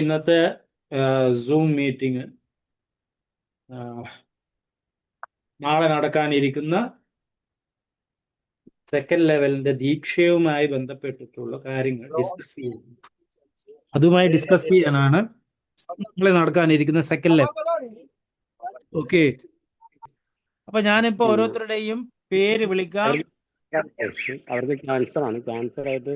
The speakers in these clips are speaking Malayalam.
ഇന്നത്തെ സൂം മീറ്റിംഗ് നാളെ നടക്കാനിരിക്കുന്ന സെക്കൻഡ് ലെവലിന്റെ ദീക്ഷയുമായി ബന്ധപ്പെട്ടിട്ടുള്ള കാര്യങ്ങൾ ഡിസ്കസ് ചെയ്യുന്നു. അതുമായി ഡിസ്കസ് ചെയ്യാനാണ് നാളെ നടക്കാനിരിക്കുന്ന സെക്കൻഡ് ലെവൽ. ഓക്കെ, അപ്പൊ ഞാനിപ്പോ ഓരോരുത്തരുടെയും പേര് വിളിക്കാം. അവർക്ക് ക്യാൻസർ ആണ്. ക്യാൻസർ ആയിട്ട്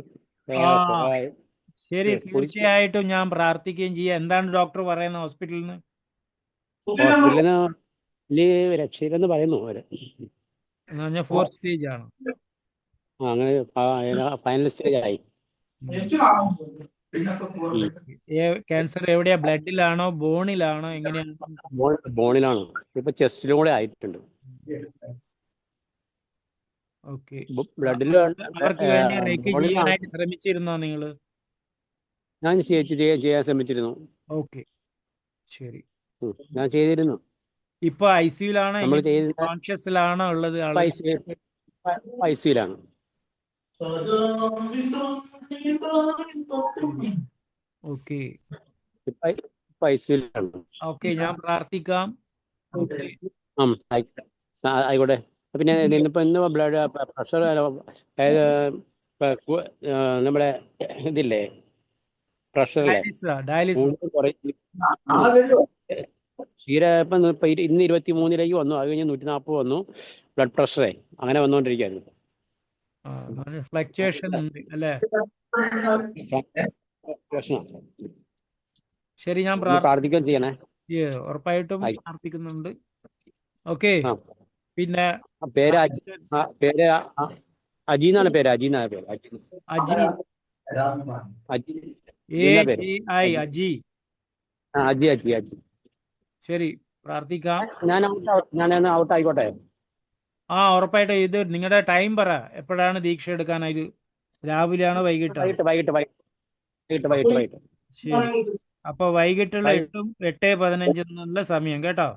ശരി, തീർച്ചയായിട്ടും ഞാൻ പ്രാർത്ഥിക്കുകയും ചെയ്യാം. എന്താണ് ഡോക്ടർ പറയുന്നത് ഹോസ്പിറ്റലിൽ നിന്ന്? ഹോസ്പിറ്റലിന് രക്ഷയില്ലെന്ന് പറയുന്നു അവര്. എന്ന് പറഞ്ഞാൽ 4th സ്റ്റേജ് ആണ്. അങ്ങനെ ഫൈനൽ സ്റ്റേജ് ആയി. ക്യാൻസർ എവിടെയാ? ബ്ലഡിലാണോ ബോണിലാണോ എങ്ങനെയാണ്? ബോണിലാണ്. ഇപ്പൊ ചെസ്റ്റിലും കൂടെ ആയിട്ടുണ്ട്. ഓക്കെ, ബ്ലഡില് അവർക്ക് വേണ്ടി റെക്കി ചെയ്യാനായിട്ട് ശ്രമിച്ചിരുന്നോ നിങ്ങള്? ഞാൻ ചെയ്യാൻ ശ്രമിച്ചിരുന്നു. ഓക്കെ, ശരി. ഞാൻ ചെയ്തിരുന്നു. ഇപ്പൊ ഐസിയുലാണോ കോൺഷ്യസിലാണോ ഉള്ളത്? ഐസിയുലാണ്. ഓക്കെ, ഓക്കെ, ഞാൻ പ്രാർത്ഥിക്കാം. ആയിക്കോട്ടെ. പിന്നെ ഇന്ന് ബ്ലഡ് പ്രഷർ നമ്മുടെ ഇതില്ലേ പ്രഷറിലെ തീരെ ഇപ്പം ഇന്ന് 23 വന്നു. അത് കഴിഞ്ഞ് 140 വന്നു. ബ്ലഡ് പ്രഷറേ അങ്ങനെ വന്നുകൊണ്ടിരിക്കുകയായിരുന്നു. ഫ്ലക്ച്വേഷൻ ഉണ്ട് അല്ലേ? ശരി, ഞാൻ പ്രാർത്ഥിക്കുകയും ചെയ്യണേ. ഉറപ്പായിട്ടും പ്രാർത്ഥിക്കുന്നുണ്ട്. ഓക്കെ, പിന്നെ പേര് അജി എന്നാണ് പേര്. അജി. ശരി, പ്രാർത്ഥിക്കാം. ഞാൻ ഔട്ട് ആയിക്കോട്ടെ. ഉറപ്പായിട്ടും. ഇത് നിങ്ങളുടെ ടൈം പറ, എപ്പോഴാണ് ദീക്ഷ എടുക്കാനായത്? രാവിലെയാണോ വൈകിട്ടാണോ? വൈകിട്ട്. ശരി, അപ്പൊ വൈകിട്ടുള്ള 8:15 എന്നുള്ള സമയം കേട്ടോ.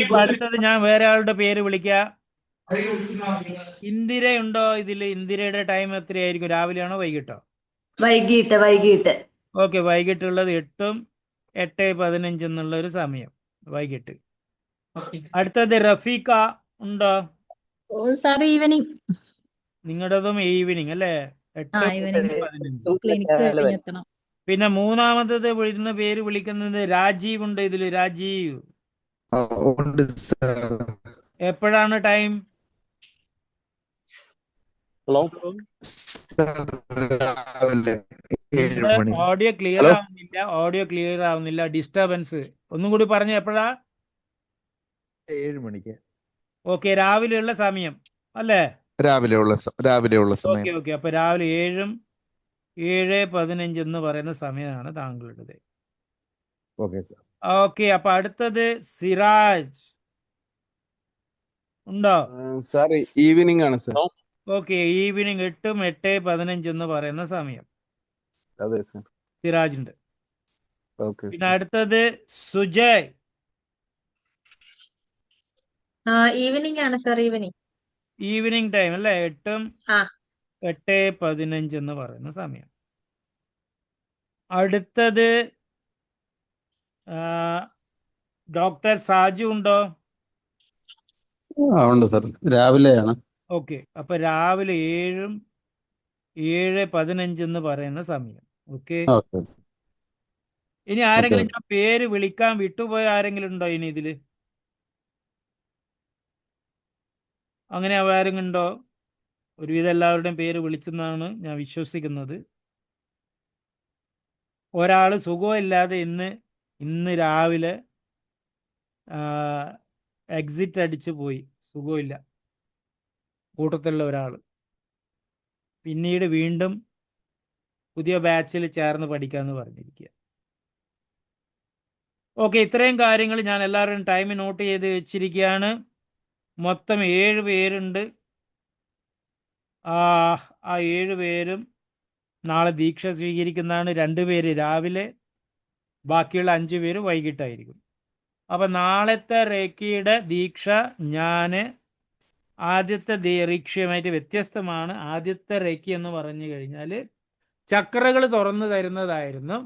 ഇപ്പൊ അടുത്തത് ഞാൻ വേറെ ആളുടെ പേര് വിളിക്കാം. ഇന്ദിരയുണ്ടോ ഇതില്? ഇന്ദിരയുടെ ടൈം എത്രയായിരിക്കും? രാവിലെയാണോ വൈകിട്ടോ? വൈകിട്ട്. ഓക്കെ, വൈകിട്ടുള്ളത് 8:15 എന്നുള്ള ഒരു സമയം, വൈകിട്ട്. അടുത്തത് റഫീഖ ഉണ്ടോ? ഈവനിങ്. നിങ്ങളുടേതും ഈവനിങ് അല്ലേ? 8:15. പിന്നെ മൂന്നാമത്തത് പേര് വിളിക്കുന്നത് രാജീവ് ഉണ്ട് ഇതില്. രാജീവ് എപ്പോഴാണ് ടൈം? ഹലോ, ഓഡിയോ ക്ലിയർ ആവുന്നില്ല. ഡിസ്റ്റർബൻസ്. ഒന്നും കൂടി പറഞ്ഞു, എപ്പോഴാ? 7 മണിക്ക്. ഓക്കെ, രാവിലെയുള്ള സമയം അല്ലേ? രാവിലെയുള്ള സമയം. ഓക്കെ, അപ്പൊ രാവിലെ 7:15 എന്ന് പറയുന്ന സമയമാണ് താങ്കളുടേത്. ഓക്കെ, അപ്പൊ അടുത്തത് സിറാജ് ഉണ്ടോ? സാർ ഈവനിങ് ആണ് സാർ. ഓക്കെ, ഈവനിങ് 8:15 എന്ന് പറയുന്ന സമയം. അതെ സാർ, സിറാജ് ഉണ്ട്. ഓക്കെ. പിന്നെ അടുത്തത് സുജയ്. ഈവനിങ് ആണ് സാർ. ഈവനിങ് ടൈം അല്ലേ? 8:15 എന്ന് പറയുന്ന സമയം. അടുത്തത് ഡോക്ടർ സാജു ഉണ്ടോ? ഉണ്ട് സാർ, രാവിലെയാണ്. ഓക്കെ, അപ്പൊ രാവിലെ 7:15 എന്ന് പറയുന്ന സമയം. ഓക്കെ, ഇനി ആരെങ്കിലും ഞാൻ പേര് വിളിക്കാൻ വിട്ടുപോയ ആരെങ്കിലും ഉണ്ടോ ഇനി ഇതില്? അങ്ങനെ ആരെങ്കിലും ഉണ്ടോ? ഒരുവിധം എല്ലാവരുടെയും പേര് വിളിച്ചെന്നാണ് ഞാൻ വിശ്വസിക്കുന്നത്. ഒരാള് സുഖമില്ലാതെ ഇന്ന് രാവിലെ എക്സിറ്റ് അടിച്ചു പോയി. സുഖമില്ല, കൂട്ടത്തിലുള്ള ഒരാള്. പിന്നീട് വീണ്ടും പുതിയ ബാച്ചിൽ ചേർന്ന് പഠിക്കാമെന്ന് പറഞ്ഞിരിക്കുക. ഓക്കെ, ഇത്രയും കാര്യങ്ങൾ ഞാൻ എല്ലാവരുടെയും ടൈം നോട്ട് ചെയ്ത് വെച്ചിരിക്കുകയാണ്. മൊത്തം 7 പേരുണ്ട്. ആ 7 പേരും നാളെ ദീക്ഷ സ്വീകരിക്കുന്നതാണ്. 2 പേര് രാവിലെ, ബാക്കിയുള്ള 5 പേര് വൈകിട്ടായിരിക്കും. അപ്പം നാളത്തെ റേക്കിയുടെ ദീക്ഷ ഞാൻ ആദ്യത്തെ ദീക്ഷയുമായിട്ട് വ്യത്യസ്തമാണ്. ആദ്യത്തെ റേക്കി എന്ന് പറഞ്ഞു കഴിഞ്ഞാൽ ചക്രകൾ തുറന്നു തരുന്നതായിരുന്നു.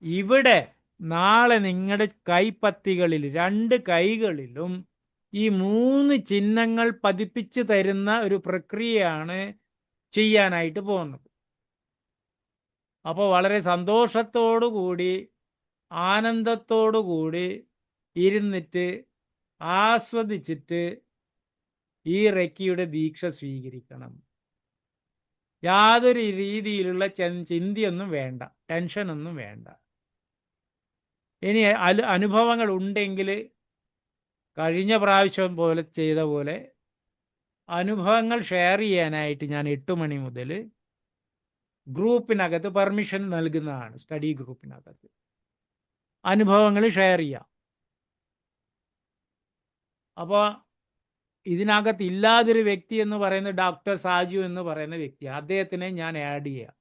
ഇവിടെ നാളെ നിങ്ങളുടെ കൈപ്പത്തികളിൽ 2 കൈകളിലും ഈ 3 ചിഹ്നങ്ങൾ പതിപ്പിച്ച് തരുന്ന ഒരു പ്രക്രിയയാണ് ചെയ്യാനായിട്ട് പോകുന്നത്. അപ്പോൾ വളരെ സന്തോഷത്തോടു കൂടി ആനന്ദത്തോടു കൂടി ഇരുന്നിട്ട് ആസ്വദിച്ചിട്ട് ഈ റെക്കിയുടെ ദീക്ഷ സ്വീകരിക്കണം. യാതൊരു രീതിയിലുള്ള ചിന്തയൊന്നും വേണ്ട, ടെൻഷനൊന്നും വേണ്ട. ഇനി അനുഭവങ്ങൾ ഉണ്ടെങ്കിൽ കഴിഞ്ഞ പ്രാവശ്യം പോലെ ചെയ്ത പോലെ അനുഭവങ്ങൾ ഷെയർ ചെയ്യാനായിട്ട് ഞാൻ 8 മണി മുതൽ ഗ്രൂപ്പിനകത്ത് പെർമിഷൻ നൽകുന്നതാണ്. സ്റ്റഡി ഗ്രൂപ്പിനകത്ത് അനുഭവങ്ങൾ ഷെയർ ചെയ്യാം. അപ്പോൾ ഇതിനകത്ത് ഇല്ലാതൊരു വ്യക്തി എന്ന് പറയുന്നത് ഡോക്ടർ സാജു എന്ന് പറയുന്ന വ്യക്തിയാണ്. അദ്ദേഹത്തിനെ ഞാൻ ആഡ് ചെയ്യാം.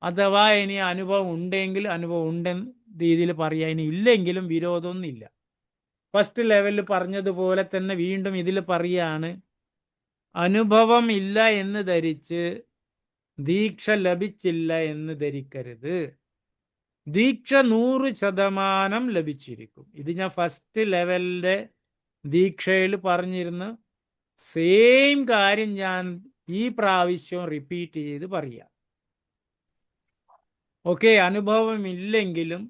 അഥവാ ഇനി അനുഭവം ഉണ്ടെങ്കിൽ അനുഭവം ഉണ്ടെന്ന രീതിയിൽ പറയാം. ഇനി ഇല്ലെങ്കിലും വിരോധമൊന്നുമില്ല. ഫസ്റ്റ് ലെവലിൽ പറഞ്ഞതുപോലെ തന്നെ വീണ്ടും ഇതിൽ പറയാണ്, അനുഭവം ഇല്ല എന്ന് ധരിച്ച് ദീക്ഷ ലഭിച്ചില്ല എന്ന് ധരിക്കരുത്. ദീക്ഷ 100% ലഭിച്ചിരിക്കും. ഇത് ഞാൻ ഫസ്റ്റ് ലെവലിൻ്റെ ദീക്ഷയിൽ പറഞ്ഞിരുന്നു. സെയിം കാര്യം ഞാൻ ഈ പ്രാവശ്യം റിപ്പീറ്റ് ചെയ്ത് പറയാം. ഓക്കെ, അനുഭവമില്ലെങ്കിലും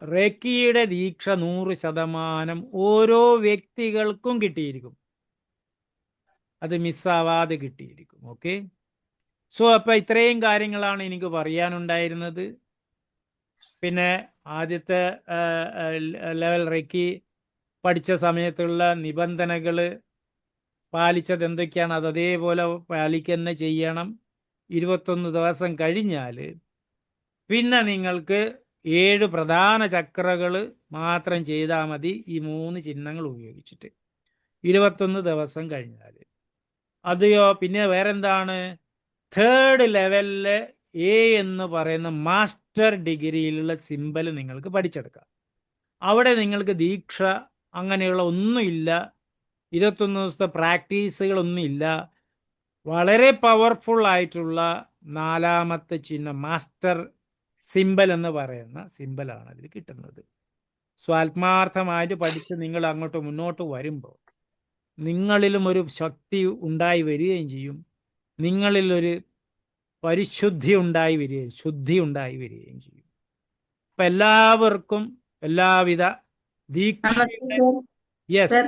റെക്കിയുടെ ദീക്ഷ 100% ഓരോ വ്യക്തികൾക്കും കിട്ടിയിരിക്കും. അത് മിസ്സാവാതെ കിട്ടിയിരിക്കും. ഓക്കെ, സോ അപ്പോൾ ഇത്രയും കാര്യങ്ങളാണ് എനിക്ക് പറയാനുണ്ടായിരുന്നത്. പിന്നെ ആദ്യത്തെ ലെവൽ റെക്കി പഠിച്ച സമയത്തുള്ള നിബന്ധനകൾ പാലിച്ചത് എന്തൊക്കെയാണ്, അത് അതേപോലെ പാലിക്കുക ചെയ്യണം. 21 ദിവസം കഴിഞ്ഞാൽ പിന്നെ നിങ്ങൾക്ക് 7 പ്രധാന ചക്രകൾ മാത്രം ചെയ്താൽ മതി, ഈ 3 ചിഹ്നങ്ങൾ ഉപയോഗിച്ചിട്ട് 21 ദിവസം കഴിഞ്ഞാൽ. അതെയോ പിന്നെ വേറെന്താണ്, 3rd ലെവലിൽ എ എന്ന് പറയുന്ന മാസ്റ്റർ ഡിഗ്രിയിലുള്ള സിമ്പൽ നിങ്ങൾക്ക് പഠിച്ചെടുക്കാം. അവിടെ നിങ്ങൾക്ക് ദീക്ഷ അങ്ങനെയുള്ള ഒന്നുമില്ല, 21 ദിവസത്തെ പ്രാക്ടീസുകളൊന്നുമില്ല. വളരെ പവർഫുൾ ആയിട്ടുള്ള 4ാമത്തെ ചിഹ്നം മാസ്റ്റർ സിമ്പൽ എന്ന് പറയുന്ന സിമ്പലാണ് അതിൽ കിട്ടുന്നത്. സോ ആത്മാർത്ഥമായിട്ട് പഠിച്ച് നിങ്ങൾ അങ്ങോട്ട് മുന്നോട്ട് വരുമ്പോൾ നിങ്ങളിലും ഒരു ശക്തി ഉണ്ടായി വരികയും ചെയ്യും, നിങ്ങളിലൊരു പരിശുദ്ധി ഉണ്ടായി വരികയും ശുദ്ധി ഉണ്ടായി വരികയും ചെയ്യും. അപ്പം എല്ലാവർക്കും എല്ലാവിധ ദീക്ഷയുടെ യെസ്.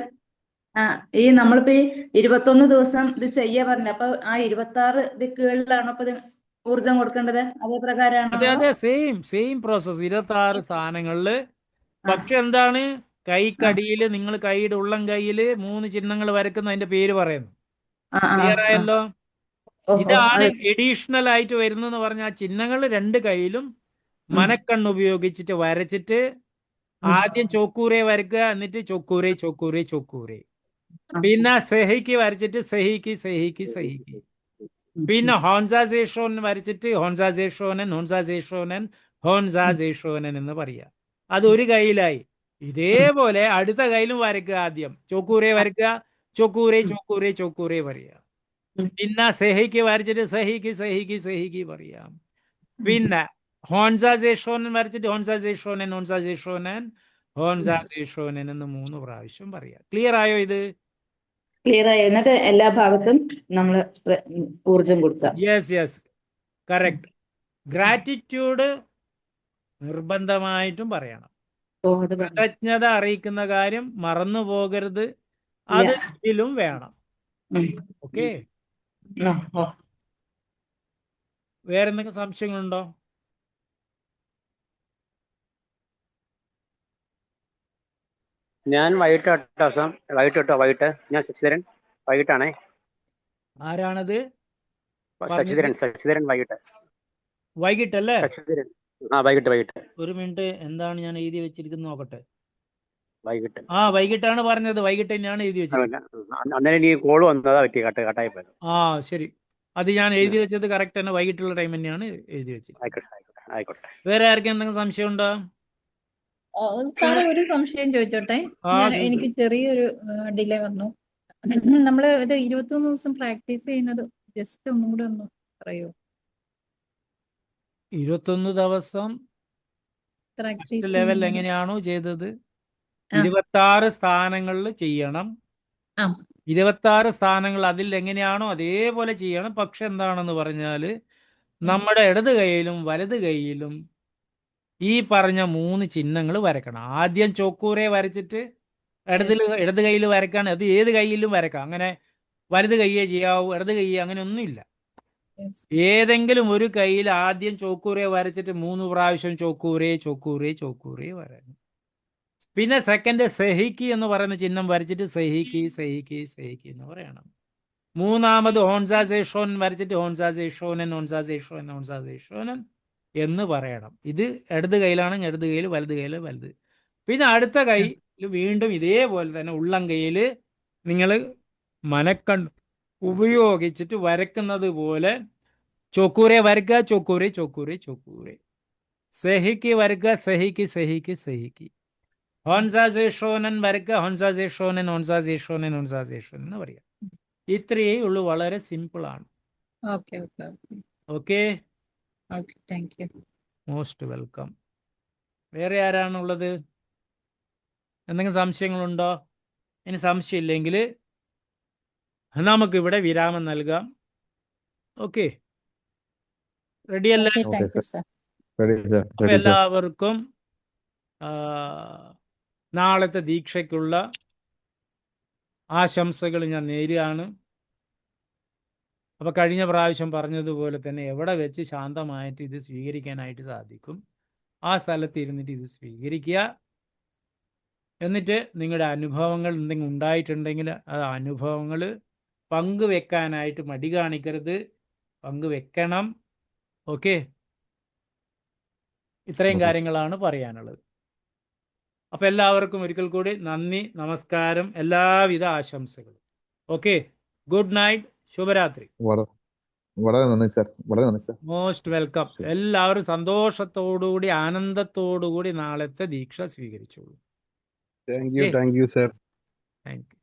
ഈ നമ്മളിപ്പോ ഈ 21 ദിവസം ഇത് ചെയ്യാ പറഞ്ഞ, അപ്പൊ ആ 26 ദിക്കുകളിലാണോ ഇപ്പൊ ഊർജം കൊടുക്കേണ്ടത്? അതേ പ്രകാരമാണ്? അതെ അതെ, സെയിം പ്രോസസ് 26 സാധനങ്ങളില്. പക്ഷെ എന്താണ്, കൈക്കടിയിൽ നിങ്ങൾ കൈയുടെ ഉള്ളം കൈയിൽ 3 ചിഹ്നങ്ങൾ വരക്കുന്ന അതിന്റെ പേര് പറയുന്നു. ക്ലിയർ ആയല്ലോ? ഇതാണ് എഡീഷണൽ ആയിട്ട് വരുന്നെന്ന് പറഞ്ഞാൽ ചിഹ്നങ്ങൾ 2 കൈയിലും മനക്കണ്ണ് ഉപയോഗിച്ചിട്ട് വരച്ചിട്ട് ആദ്യം ചോക്കൂരെ വരക്കുക, എന്നിട്ട് ചൊക്കൂരെ ചൊക്കൂരെ ചൊക്കൂരെ, പിന്നെ സെഹിക്ക് വരച്ചിട്ട് സെഹിക്ക് സെഹിക്ക് സെഹിക്ക്, പിന്നെ ഹോൺസാസേഷോൻ വരച്ചിട്ട് ഹോൺസാസേഷോനൻ ഹോൺസാസേഷോനൻ ഹോൺസാസേഷോനൻ എന്ന് പറയാ. അത് ഒരു കൈയിലായി. ഇതേപോലെ അടുത്ത കൈയിലും വരക്കുക. ആദ്യം ചോക്കൂരെ വരക്കുക, ചൊക്കൂരെ ചൊക്കൂരെ ചൊക്കൂരെ പറയാ. പിന്നെ സെഹിക്ക് വരച്ചിട്ട് സെഹിക്ക് സെഹിക്ക് സെഹിക്ക് പറയാം. പിന്നെ ഹോൺസാസേഷോനൻ വരച്ചിട്ട് ഹോൺസാസേഷോനൻ ഹോൺസാസേഷോനൻ ഹോൺസാസേഷോനൻ എന്ന് 3 പ്രാവശ്യം പറയാം. ക്ലിയർ ആയോ? ഇത് ക്ലിയർ ആയി. എന്നിട്ട് എല്ലാ ഭാഗത്തും നമ്മൾ ഊർജം കൊടുക്കുക. Yes correct. ഗ്രാറ്റിറ്റ്യൂഡ് നിർബന്ധമായിട്ടും പറയണം. കൃതജ്ഞത അറിയിക്കുന്ന കാര്യം മറന്നു പോകരുത്. അത് ഇതിലും വേണം. ഓക്കെ, വേറെന്തെങ്കിലും സംശയങ്ങളുണ്ടോ? ഞാൻ വൈകിട്ട് ഞാൻ ശശിധരൻ വൈകിട്ടാണേ. ആരാണത്? ശശിധരൻ വൈകിട്ടല്ലേ? ശശിധരൻ വൈകിട്ട്. ഒരു മിനിറ്റ്, എന്താണ് ഞാൻ എഴുതി വെച്ചിരിക്കുന്നത് നോക്കട്ടെ. വൈകിട്ട് വൈകിട്ടാണ് പറഞ്ഞത്. വൈകിട്ട് തന്നെയാണ് എഴുതി വെച്ചിരിക്കുന്നത്. അന്നേരം ഈ കോള് വന്നതാ പറ്റി കട്ടായി പോയത്. ശരി, അത് ഞാൻ എഴുതി വെച്ചത് കറക്റ്റ് തന്നെ. വൈകിട്ടുള്ള ടൈം തന്നെയാണ് എഴുതി വെച്ചത്. ആയിക്കോട്ടെ. വേറെ ആർക്കും എന്തെങ്കിലും സംശയം ഉണ്ടോ? സാറേ, ഒരു സംശയം ചോദിച്ചോട്ടെ. എനിക്ക് ചെറിയൊരു ഡിലേ വന്നു. നമ്മള് ഇത് 21 ദിവസം പ്രാക്ടീസ് ചെയ്യുന്നത് ജസ്റ്റ് ഒന്നും കൂടെ ഒന്ന് പറയോ? 21 ദിവസം ഫസ്റ്റ് പ്രാക്ടീസ് ലെവൽ ചെയ്യുന്നത്. എങ്ങനെയാണോ ചെയ്തത് ആ. 26 സ്ഥാനങ്ങളിൽ ചെയ്യണം. ആ. 26 സ്ഥാനങ്ങൾ അതിൽ എങ്ങനെയാണോ അതേപോലെ ചെയ്യണം. പക്ഷെ എന്താണെന്ന് പറഞ്ഞാൽ നമ്മുടെ ഇടത് കൈയിലും വലത് കൈയിലും ഈ പറഞ്ഞ 3 ചിഹ്നങ്ങൾ വരക്കണം. ആദ്യം ചോക്കൂറെ വരച്ചിട്ട് ഇടത് കൈയിൽ വരക്കാണ്. അത് ഏത് കൈയിലും വരക്കാം. അങ്ങനെ വലത് കൈയെ ചെയ്യാവൂ, ഇടത് കൈയെ, അങ്ങനെ ഒന്നുമില്ല. ഏതെങ്കിലും ഒരു കൈയിൽ ആദ്യം ചോക്കൂറെ വരച്ചിട്ട് 3 പ്രാവശ്യം ചോക്കൂറെ ചോക്കൂറെ ചോക്കൂറെ വരണം. പിന്നെ സെക്കൻഡ് സെഹിക്കി എന്ന് പറയുന്ന ചിഹ്നം വരച്ചിട്ട് സെഹിക്കി സെഹിക്കി സെഹിക്കി എന്ന് പറയണം. മൂന്നാമത് ഹോൺസാസേഷോൻ വരച്ചിട്ട് ഹോൺസാസേഷോനൻ ഹോൺസാസേഷോൻ ഹോൺസാസേഷോനൻ എന്ന് പറയണം. ഇത് ഇടത് കയ്യിലാണെങ്കിൽ ഇടത് കയ്യിൽ, വലത് കയ്യിൽ വലത്. പിന്നെ അടുത്ത കയ്യിൽ വീണ്ടും ഇതേപോലെ തന്നെ ഉള്ളം കയ്യിൽ നിങ്ങൾ മനക്കണ്ണ് ഉപയോഗിച്ചിട്ട് വരക്കുന്നത് പോലെ ചോക്കൂരെ വരക്കുക, ചോക്കൂരെ ചോക്കൂരെ ചോക്കൂരെ, സെഹിക്ക് വരക്കുക, സെഹിക്ക് സെഹിക്ക് സെഹിക്ക്, ഹോൺസാസേഷോനൻ വരക്കുക, ഹോൺസാസേഷോനൻ ഹോൺസാസേഷോനൻ ഹോൺസാസേഷോൻ എന്ന് പറയാം. ഇത്രയേ ഉള്ളൂ. വളരെ സിമ്പിളാണ്. Okay okay okay okay, okay, thank you. Most welcome. വേറെ ആരാണുള്ളത്? എന്തെങ്കിലും സംശയങ്ങളുണ്ടോ? ഇനി സംശയമില്ലെങ്കിൽ നമുക്കിവിടെ വിരാമം നൽകാം. ഓക്കെ, റെഡിയല്ലേ? Okay, thank you sir. അപ്പോൾ എല്ലാവർക്കും നാളത്തെ ദീക്ഷയ്ക്കുള്ള ആശംസകൾ ഞാൻ നേരുകയാണ്. അപ്പോൾ കഴിഞ്ഞ പ്രാവശ്യം പറഞ്ഞതുപോലെ തന്നെ എവിടെ വെച്ച് ശാന്തമായിട്ട് ഇത് സ്വീകരിക്കാനായിട്ട് സാധിക്കും ആ സ്ഥലത്ത് ഇരുന്നിട്ട് ഇത് സ്വീകരിക്കുക. എന്നിട്ട് നിങ്ങളുടെ അനുഭവങ്ങൾ എന്തെങ്കിലും ഉണ്ടായിട്ടുണ്ടെങ്കിൽ ആ അനുഭവങ്ങൾ പങ്കുവെക്കാനായിട്ട് മടി കാണിക്കരുത്, പങ്കുവെക്കണം. ഓക്കെ, ഇത്രയും കാര്യങ്ങളാണ് പറയാനുള്ളത്. അപ്പോൾ എല്ലാവർക്കും ഒരിക്കൽ കൂടി നന്ദി, നമസ്കാരം, എല്ലാവിധ ആശംസകളും. ഓക്കെ, ഗുഡ് നൈറ്റ്, ശുഭരാത്രി. വളരെ നന്ദി സാർ, വളരെ നന്ദി സാർ. Most welcome. എല്ലാവരും സന്തോഷത്തോടുകൂടി ആനന്ദത്തോടുകൂടി നാളത്തെ ദീക്ഷ സ്വീകരിച്ചോളൂ. Thank you sir. Thank U.